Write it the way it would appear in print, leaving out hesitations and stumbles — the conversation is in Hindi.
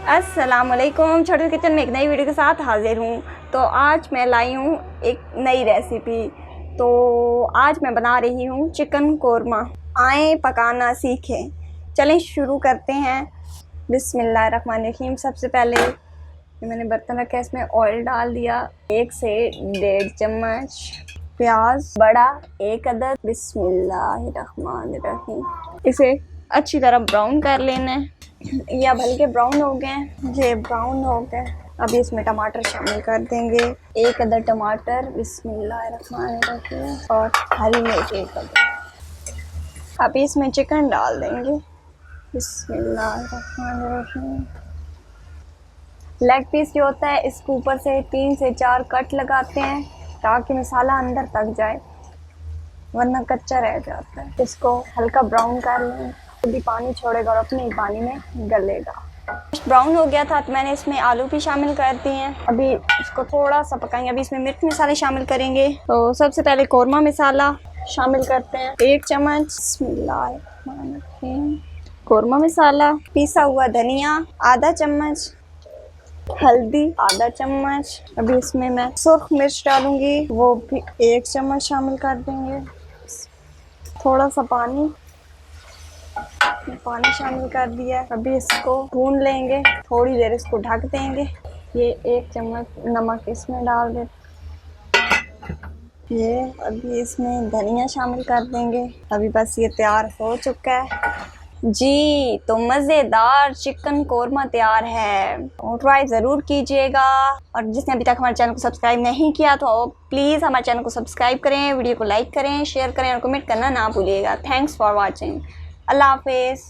अस्सलामुअलैकुम। छोटू किचन में एक नई वीडियो के साथ हाजिर हूँ। तो आज मैं लाई हूँ एक नई रेसिपी। तो आज मैं बना रही हूँ चिकन कोरमा। आए पकाना सीखें। चलें शुरू करते हैं। बिस्मिल्लाहिर्रहमानिर्रहीम। सबसे पहले मैंने बर्तन रखा है, इसमें ऑयल डाल दिया 1 से 1.5 चम्मच। प्याज बड़ा 1 अदद। बिस्मिल्लाहिर्रहमानिर्रहीम। इसे अच्छी तरह ब्राउन कर लेना है। या हल्के ब्राउन हो गए, ये ब्राउन हो गए। अभी इसमें टमाटर शामिल कर देंगे 1 अदद टमाटर। बिस्मिल्लाहिर्रहमानिर्रहीम। और हरी मिर्च 1 अदद। अभी इसमें चिकन डाल देंगे। बिस्मिल्लाहिर्रहमानिर्रहीम। लेग पीस जो होता है इसके ऊपर से 3 से 4 कट लगाते हैं ताकि मसाला अंदर तक जाए, वरना कच्चा रह जाता है। इसको हल्का ब्राउन कर लें, भी पानी छोड़ेगा और अपने ही पानी में गलेगा। ब्राउन हो गया था तो मैंने इसमें आलू भी शामिल कर दिए हैं। अभी इसको थोड़ा सा पकाएंगे। अभी इसमें मिर्च मसाले शामिल करेंगे। तो सबसे पहले कोरमा मसाला शामिल करते हैं 1 चम्मच। बिस्मिल्लाहिर्रहमानिर्रहीम। कोरमा मसाला, पिसा हुआ धनिया आधा चम्मच, हल्दी आधा चम्मच। अभी इसमें मैं सुर्ख मिर्च डालूंगी, वो भी 1 चम्मच शामिल कर देंगे। थोड़ा सा पानी शामिल कर दिया। अभी इसको भून लेंगे, थोड़ी देर इसको ढक देंगे। ये 1 चम्मच नमक इसमें डाल दे। ये अभी इसमें धनिया शामिल कर देंगे। अभी बस ये तैयार हो चुका है जी। तो मज़ेदार चिकन कोरमा तैयार है, और ट्राई ज़रूर कीजिएगा। और जिसने अभी तक हमारे चैनल को सब्सक्राइब नहीं किया तो प्लीज़ हमारे चैनल को सब्सक्राइब करें, वीडियो को लाइक करें, शेयर करें और कमेंट करना ना भूलिएगा। Thanks for watching. अल्लाह हाफिज़।